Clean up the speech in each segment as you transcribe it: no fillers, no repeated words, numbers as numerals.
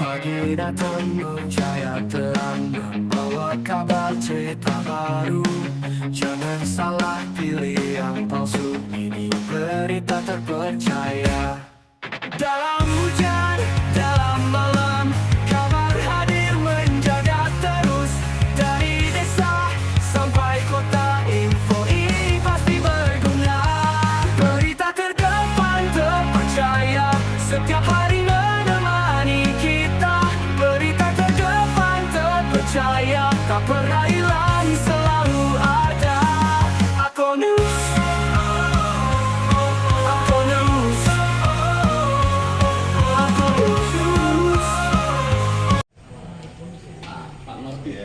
Pagi datang cahaya terang, membawa kabar cerita baru. Jangan salah pilih yang palsu, ini berita terpercaya. Dalam hujan, dalam malam, kabar hadir menjaga terus. Dari desa sampai kota, info ini pasti berguna. Berita terdepan terpercaya, setiap hari menemani kita. Berita terdepan terpercaya, tak pernah hilang, selalu ada. Ako News, Ako News, Ako News. Pak Nordi.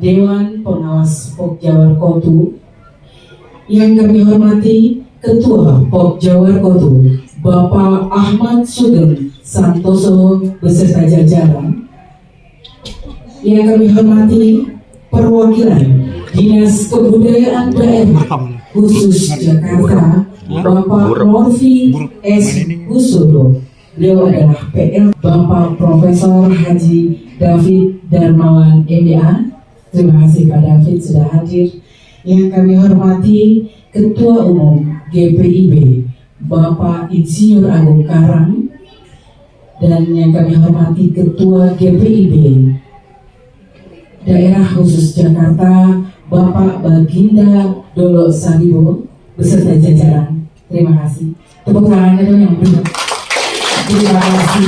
Dewan Pengawas POK Jawar Kotu. Yang kami hormati Ketua POK Jawar Kotu, Bapak Ahmad Sugeng Santoso beserta jajaran. Yang kami hormati perwakilan Dinas Kebudayaan Daerah Khusus Jakarta, Bapak Morfi S. Husodo. Beliau adalah PL. Bapak Profesor Haji David Darmawan MBA. Terima kasih Pak David sudah hadir. Yang kami hormati Ketua Umum GPIB, Bapak Insinyur Agung Karang. Dan yang kami hormati Ketua GPIB Daerah Khusus Jakarta, Bapak Baginda Dolo Saribo beserta jajaran. Terima kasih. Tepuk tangannya dong yang benar. Terima kasih.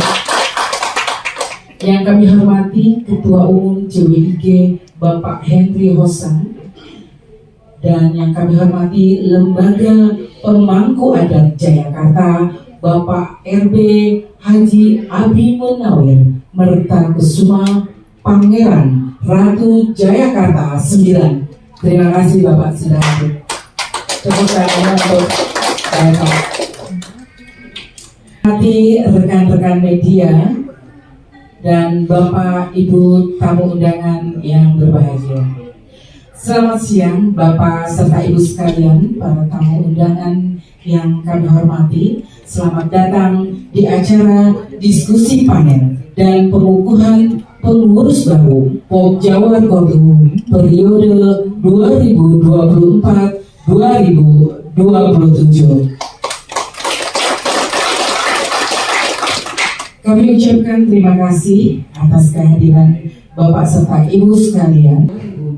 Yang kami hormati Ketua Umum JWIG Bapak Henry Hosan. Dan yang kami hormati Lembaga Pemangku Adat Jayakarta, Bapak RB Haji Abi Munawir Mertakusuma Pangeran Ratu Jayakarta 9. Terima kasih Bapak sudah hadir. Tepuk tangan untuk Bapak. Hati rekan-rekan media dan Bapak Ibu tamu undangan yang berbahagia. Selamat siang Bapak serta Ibu sekalian, para tamu undangan yang kami hormati. Selamat datang di acara diskusi panel dan pengukuhan pengurus baru POK Jawar Kotu periode 2024-2027. Kami ucapkan terima kasih atas kehadiran Bapak serta Ibu sekalian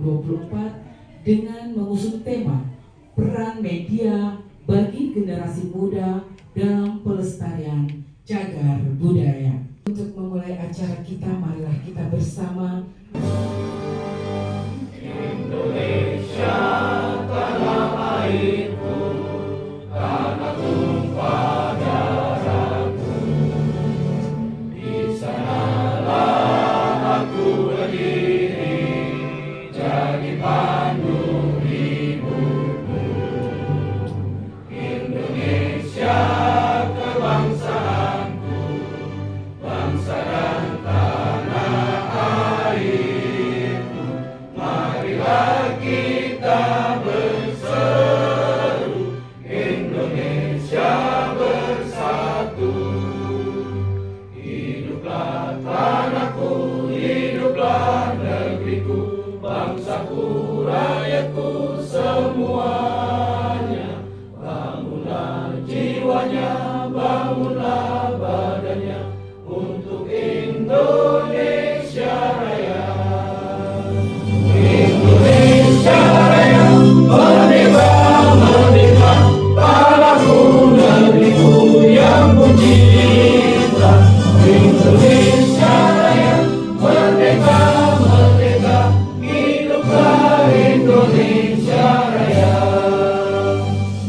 2024 dengan mengusung tema peran media bagi generasi muda dalam pelestarian cagar budaya. Untuk memulai acara kita, marilah kita bersama. Indonesia tanah airku, tanah tumpah darahku. Di sanalah aku berdiri, jadi pandu hidupku. Indonesia kebangsaanku, bangsa dan tanah airku. Marilah kita berseru, Indonesia bersatu. Hiduplah tanahku, hiduplah negeriku, bangsaku, rakyatku semuanya. Bangunlah jiwanya, bangunlah badannya untuk Indonesia Raya. Indonesia Raya, merdeka, merdeka, tanahku, negeriku yang ku cinta. Indonesia Raya, merdeka, merdeka, hiduplah Indonesia Raya.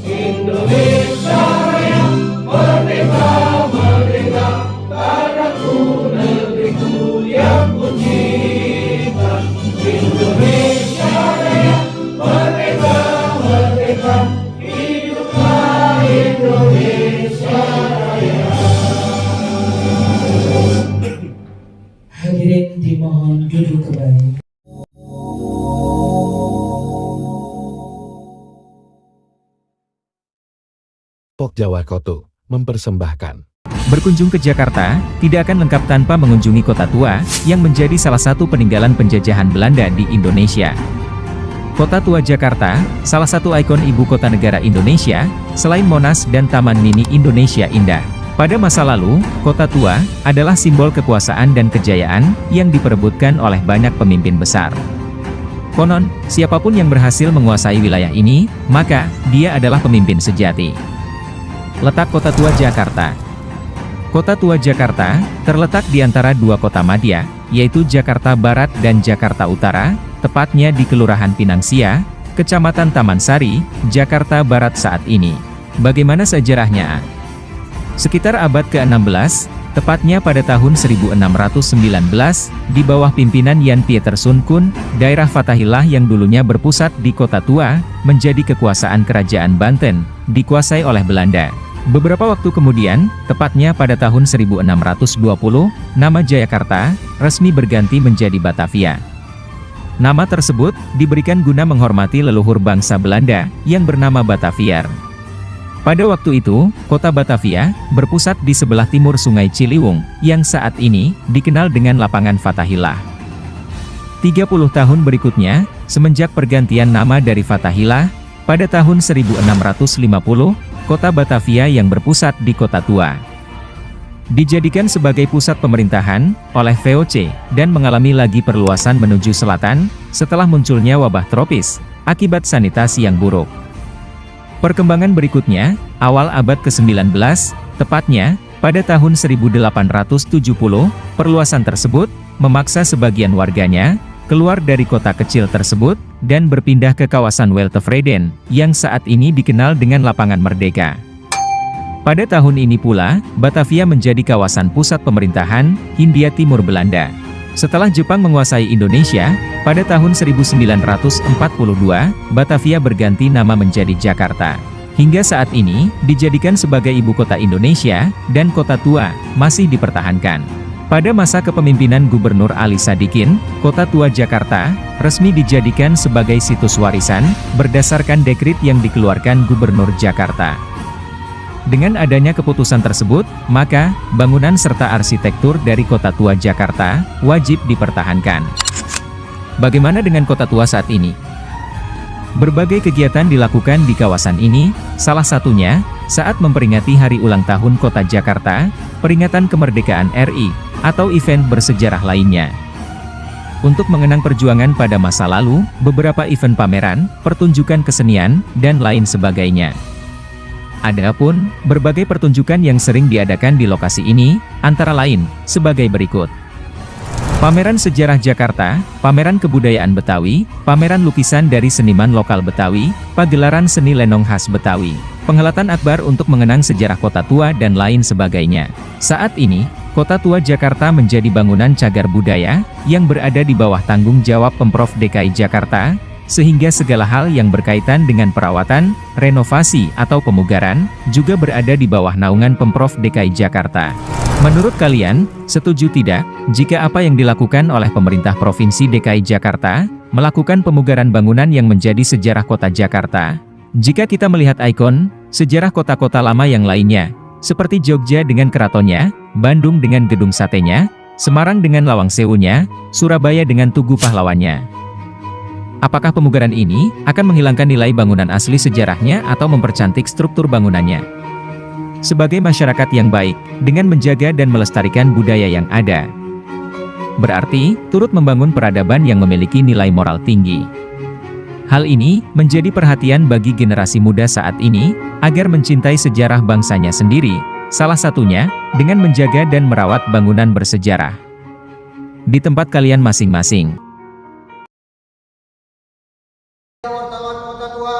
Indonesia Raya, merdeka, merdeka, tanahku, negeriku yang ku cinta. Indonesia Raya, merdeka, merdeka, hiduplah Indonesia Raya. Hadirin dimohon duduk kembali. POK Jawar Kotu mempersembahkan. Berkunjung ke Jakarta, tidak akan lengkap tanpa mengunjungi Kota Tua, yang menjadi salah satu peninggalan penjajahan Belanda di Indonesia. Kota Tua Jakarta, salah satu ikon ibu kota negara Indonesia, selain Monas dan Taman Mini Indonesia Indah. Pada masa lalu, Kota Tua adalah simbol kekuasaan dan kejayaan yang diperebutkan oleh banyak pemimpin besar. Konon, siapapun yang berhasil menguasai wilayah ini, maka dia adalah pemimpin sejati. Letak Kota Tua Jakarta. Kota Tua Jakarta terletak di antara dua kota madya, yaitu Jakarta Barat dan Jakarta Utara, tepatnya di Kelurahan Pinangsia, Kecamatan Taman Sari, Jakarta Barat saat ini. Bagaimana sejarahnya? Sekitar abad ke-16, Tepatnya pada tahun 1619, di bawah pimpinan Jan Pieterszoon Koen, daerah Fathahillah yang dulunya berpusat di Kota Tua, menjadi kekuasaan Kerajaan Banten, dikuasai oleh Belanda. Beberapa waktu kemudian, tepatnya pada tahun 1620, nama Jayakarta resmi berganti menjadi Batavia. Nama tersebut diberikan guna menghormati leluhur bangsa Belanda yang bernama Bataviar. Pada waktu itu, kota Batavia berpusat di sebelah timur Sungai Ciliwung, yang saat ini dikenal dengan Lapangan Fathahillah. 30 tahun berikutnya, semenjak pergantian nama dari Fathahillah, pada tahun 1650, kota Batavia yang berpusat di Kota Tua dijadikan sebagai pusat pemerintahan oleh VOC dan mengalami lagi perluasan menuju selatan setelah munculnya wabah tropis akibat sanitasi yang buruk. Perkembangan berikutnya, awal abad ke-19, tepatnya pada tahun 1870, perluasan tersebut memaksa sebagian warganya keluar dari kota kecil tersebut dan berpindah ke kawasan Weltevreden yang saat ini dikenal dengan Lapangan Merdeka. Pada tahun ini pula, Batavia menjadi kawasan pusat pemerintahan Hindia Timur Belanda. Setelah Jepang menguasai Indonesia, pada tahun 1942, Batavia berganti nama menjadi Jakarta. Hingga saat ini, dijadikan sebagai ibu kota Indonesia, dan Kota Tua masih dipertahankan. Pada masa kepemimpinan Gubernur Ali Sadikin, Kota Tua Jakarta resmi dijadikan sebagai situs warisan, berdasarkan dekrit yang dikeluarkan Gubernur Jakarta. Dengan adanya keputusan tersebut, maka bangunan serta arsitektur dari Kota Tua Jakarta wajib dipertahankan. Bagaimana dengan Kota Tua saat ini? Berbagai kegiatan dilakukan di kawasan ini, salah satunya saat memperingati Hari Ulang Tahun Kota Jakarta, peringatan kemerdekaan RI, atau event bersejarah lainnya. Untuk mengenang perjuangan pada masa lalu, beberapa event pameran, pertunjukan kesenian, dan lain sebagainya. Adapun, berbagai pertunjukan yang sering diadakan di lokasi ini, antara lain, sebagai berikut. Pameran Sejarah Jakarta, Pameran Kebudayaan Betawi, Pameran Lukisan dari Seniman Lokal Betawi, Pagelaran Seni Lenong Khas Betawi, Penghelatan akbar untuk mengenang sejarah Kota Tua dan lain sebagainya. Saat ini, Kota Tua Jakarta menjadi bangunan cagar budaya, yang berada di bawah tanggung jawab Pemprov DKI Jakarta, sehingga segala hal yang berkaitan dengan perawatan, renovasi atau pemugaran, juga berada di bawah naungan Pemprov DKI Jakarta. Menurut kalian, setuju tidak, jika apa yang dilakukan oleh pemerintah Provinsi DKI Jakarta, melakukan pemugaran bangunan yang menjadi sejarah kota Jakarta? Jika kita melihat ikon, sejarah kota-kota lama yang lainnya, seperti Jogja dengan keratonnya, Bandung dengan gedung satenya, Semarang dengan Lawang Sewunya, Surabaya dengan Tugu Pahlawannya. Apakah pemugaran ini akan menghilangkan nilai bangunan asli sejarahnya atau mempercantik struktur bangunannya? Sebagai masyarakat yang baik, dengan menjaga dan melestarikan budaya yang ada, berarti turut membangun peradaban yang memiliki nilai moral tinggi. Hal ini menjadi perhatian bagi generasi muda saat ini, agar mencintai sejarah bangsanya sendiri, salah satunya dengan menjaga dan merawat bangunan bersejarah di tempat kalian masing-masing. Wartawan Kota Tua.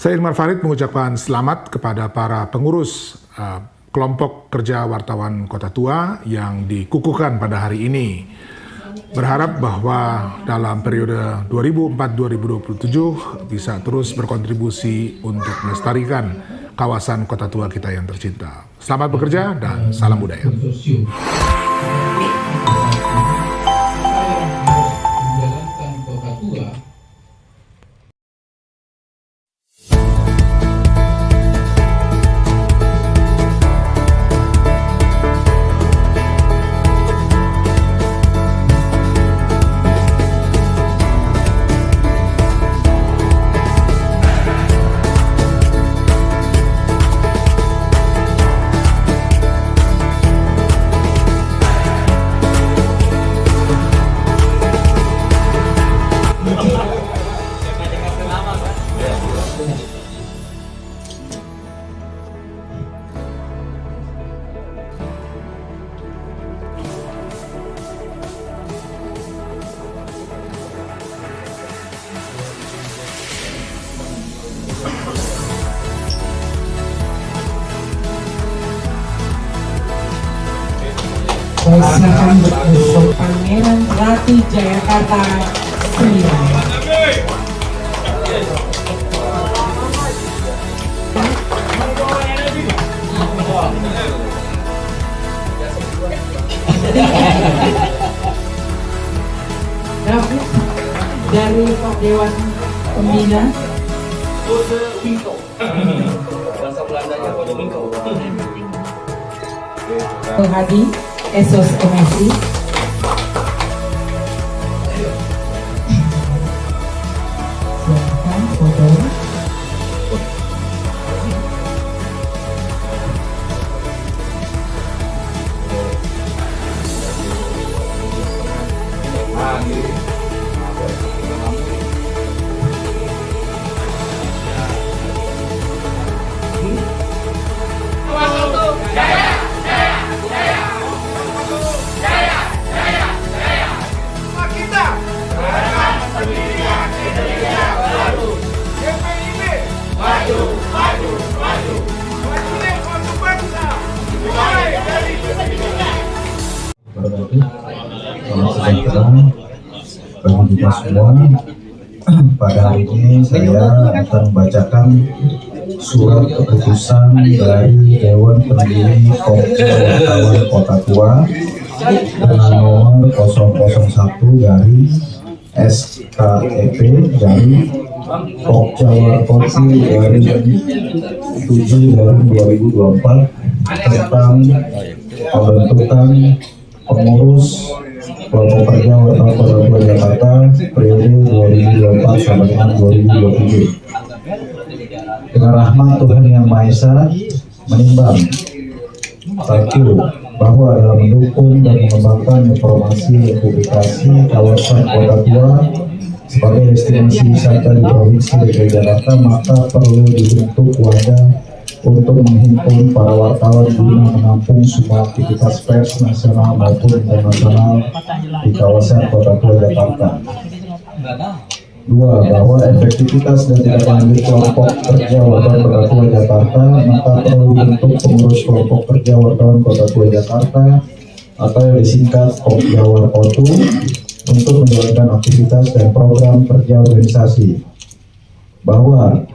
Saya Ilmar Farid mengucapkan selamat kepada para pengurus kelompok kerja wartawan Kota Tua yang dikukuhkan pada hari ini. Berharap bahwa dalam periode 2004-2027 bisa terus berkontribusi untuk melestarikan kawasan Kota Tua kita yang tercinta. Selamat bekerja dan salam budaya. Baik, silakan untuk Pangeran Ratu Jayakarta 9. David dari Pak Dewan Pembina. Bahasa Belandanya Kode Mingko. Hadi Esos MSI. Silakan foto. Salam sejahtera bagi kita semua. Pada hari ini saya akan membacakan surat keputusan dari Dewan Pendiri Pokja Wartawan Kota Tua dengan nomor 001 dari SKEP dari Pokja Warkotu dari 7 dari 2024 tentang pembentukan pengurus kelompok kerja wartawan Kota Tua Jakarta periode 2024 sampai dengan 2027. Dengan rahmat Tuhan Yang Maha Esa menimbang satu, bahwa dalam mendukung dan mengembangkan informasi dan publikasi kawasan Kota Tua sebagai destinasi wisata di Provinsi DKI Jakarta, maka perlu dibentuk wadah untuk menghimpun para wartawan guna menampung semua aktivitas pers nasional maupun internasional di kawasan Kota Tua Jakarta. Dua, bahwa efektivitas dan tidak lanjut kelompok kerja wartawan Kota Tua Jakarta, maka perlu dibentuk pengurus kelompok kerja wartawan Kota Tua Jakarta atau yang disingkat Pokja Warkotu untuk menjalankan aktivitas dan program kerja organisasi. Bahwa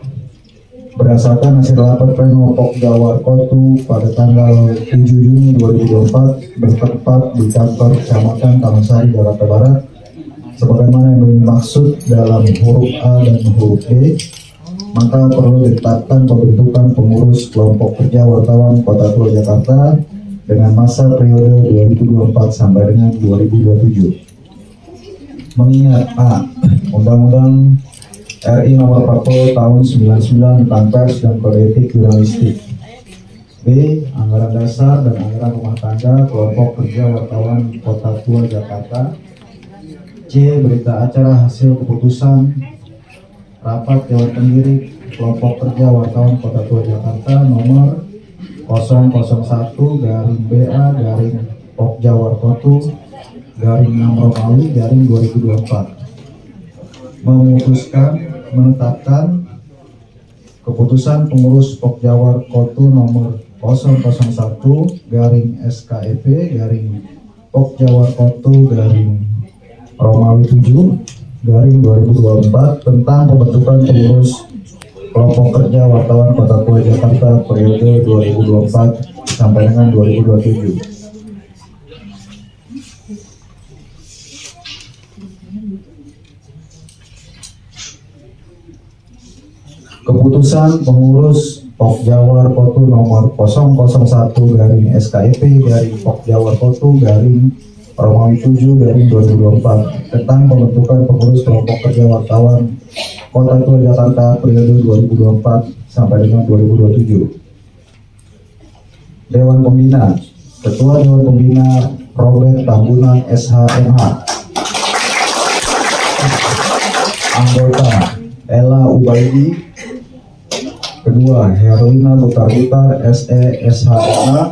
berdasarkan hasil rapat pleno Pokja Warkotu pada tanggal 7 Juni 2024 bertempat di kantor Kecamatan Taman-Sari, Jakarta Barat, sebagaimana yang dimaksud dalam huruf A dan huruf B, maka perlu ditetapkan pembentukan pengurus kelompok kerja wartawan Kota Tua Jakarta dengan masa periode 2024 sampai dengan 2027. Mengingat A. Undang-Undang RI Nomor 40 Tahun 99 tentang Pers dan Kode Etik Jurnalistik. B. Anggaran dasar dan anggaran rumah tangga kelompok kerja wartawan Kota Tua Jakarta. C. Berita acara hasil keputusan rapat Dewan Pendiri kelompok kerja wartawan Kota Tua Jakarta nomor 001/BA/Pokja Warkotu /6 Romawi /2024 memutuskan menetapkan keputusan pengurus Pokja Warkotu nomor 001/SKEP Pokja Warkotu Romawi 7/2024 tentang pembentukan pengurus kelompok kerja wartawan Kota Tua Jakarta periode 2024 sampai dengan 2027. Keputusan pengurus Pokja Warkotu nomor 001/SKEP Pokja Warkotu Romawi 7/2024 tentang pembentukan pengurus kelompok kerja wartawan Kota Tua Jakarta periode 2024 sampai dengan 2027. Dewan Pembina. Ketua Dewan Pembina Robert Tambunan SHMH. Anggota Ella Ubaidi. Kedua, Herlina Butar-Butar SE SHMH.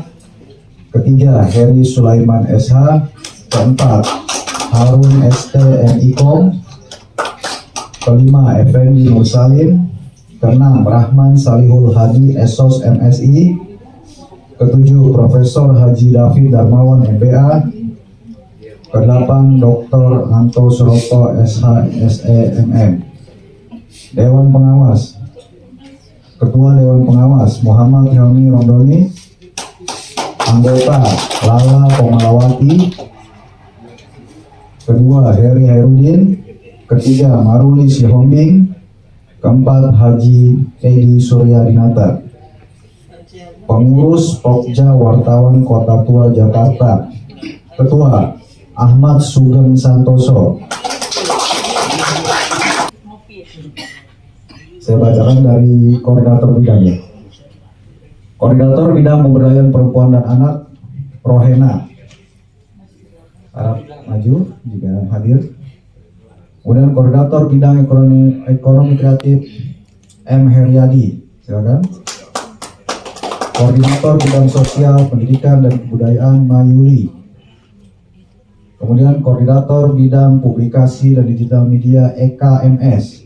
Ketiga, Heri Sulaiman SH. Keempat, Harun ST MIKOM. Kelima, Effendi Nur Salim. Keenam, Rahman Salihul Hadi Esos MSI. Ketujuh, Profesor Haji David Darmawan MBA. Kedelapan, Dr. Anto Suroto SH SEMM. Dewan Pengawas. Ketua Dewan Pengawas Muhammad Helmi Rondoni. Anggota Lala Komalawati. Kedua, Heri Hairudin. Ketiga, Maruli Sihombing. Keempat, Haji Edi Suryadinata. Pengurus Pokja Wartawan Kota Tua Jakarta. Ketua Ahmad Sugeng Santoso. Saya bacakan dari koordinator bidangnya. Koordinator bidang pemberdayaan perempuan dan anak Rohena. Harap maju jika hadir. Kemudian koordinator bidang ekonomi kreatif M Heriadi. Silakan. Koordinator bidang sosial, pendidikan dan kebudayaan Mayuli. Kemudian koordinator bidang publikasi dan digital media EKMS.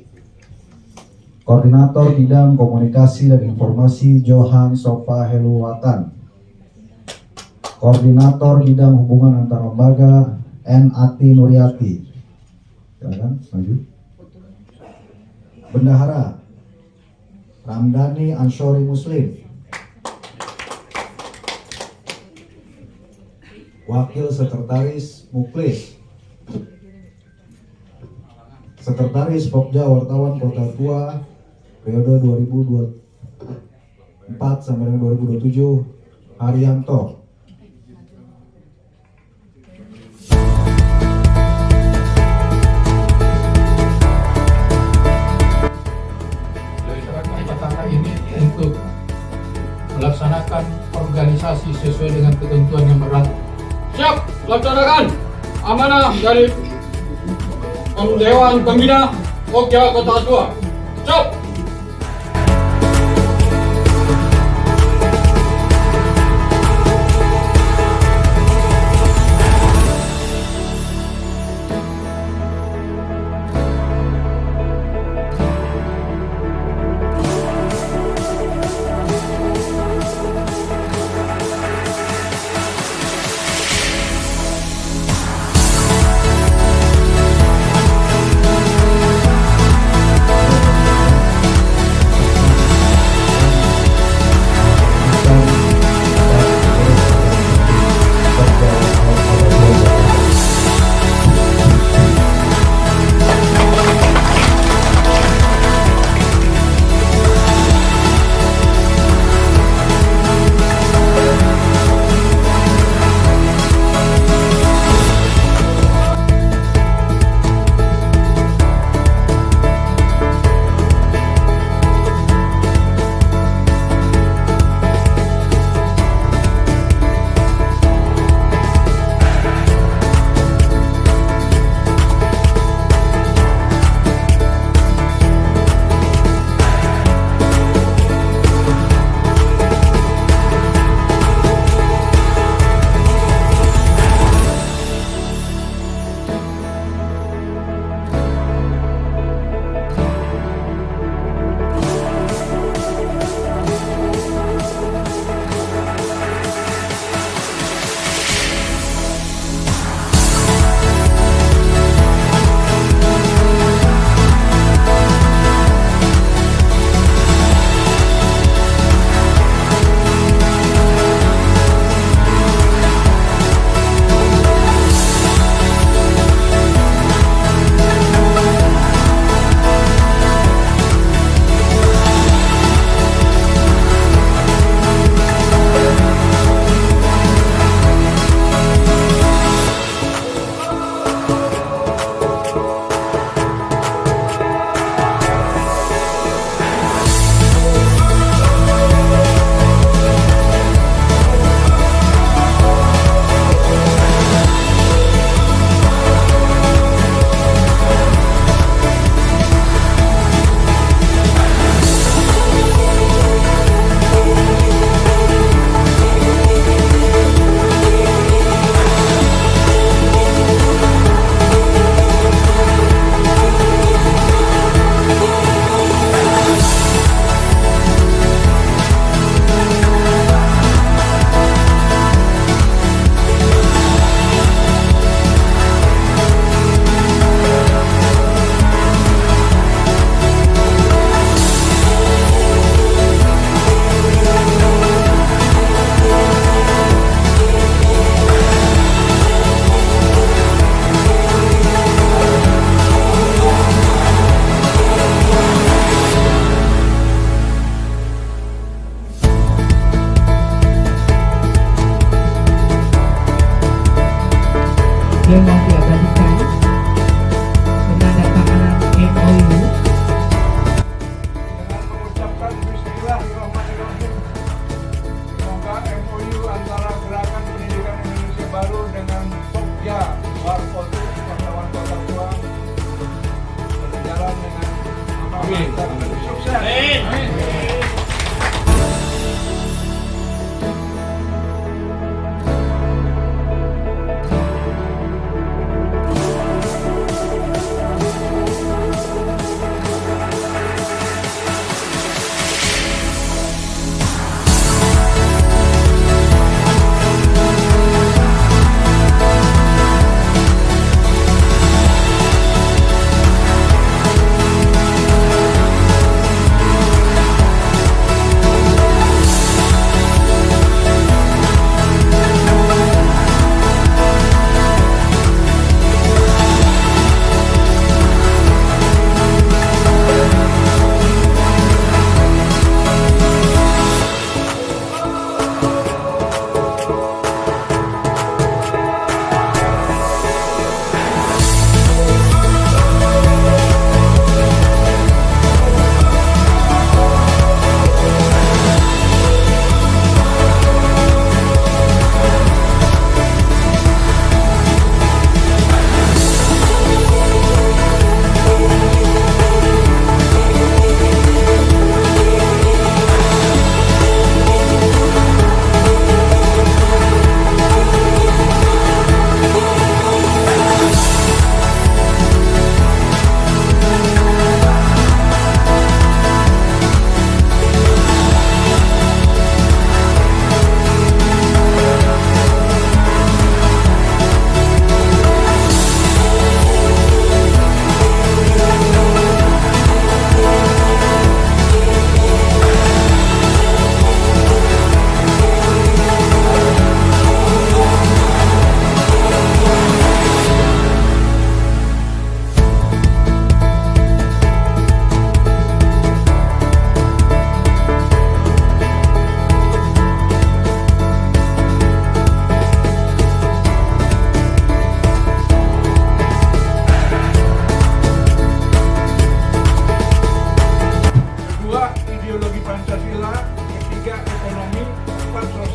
Koordinator bidang komunikasi dan informasi Johan Sofa Heluwatan. Koordinator bidang hubungan antar lembaga N Ati Nuryati. Silakan maju. Bendahara Ramdhani Anshori Muslim. Wakil Sekretaris Muklis. Sekretaris Pokja Wartawan Kota Tua periode 2024 sampai dengan 2027 Haryanto. Kata-kata ini untuk melaksanakan organisasi sesuai dengan ketentuan yang berlaku. Siap, laksanakan amanah dari Dewan Pembina Pokja Kota Tua. Siap.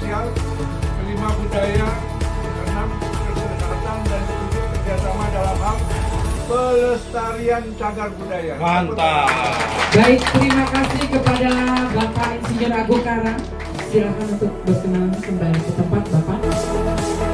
sosial, kelima budaya, keenam kesehatan, dan ketujuh kerjasama dalam hal pelestarian cagar budaya. Mantap. Baik, terima kasih kepada Bapak Insinyur Agung Karang. Silakan untuk berkenan kembali ke tempat Bapak.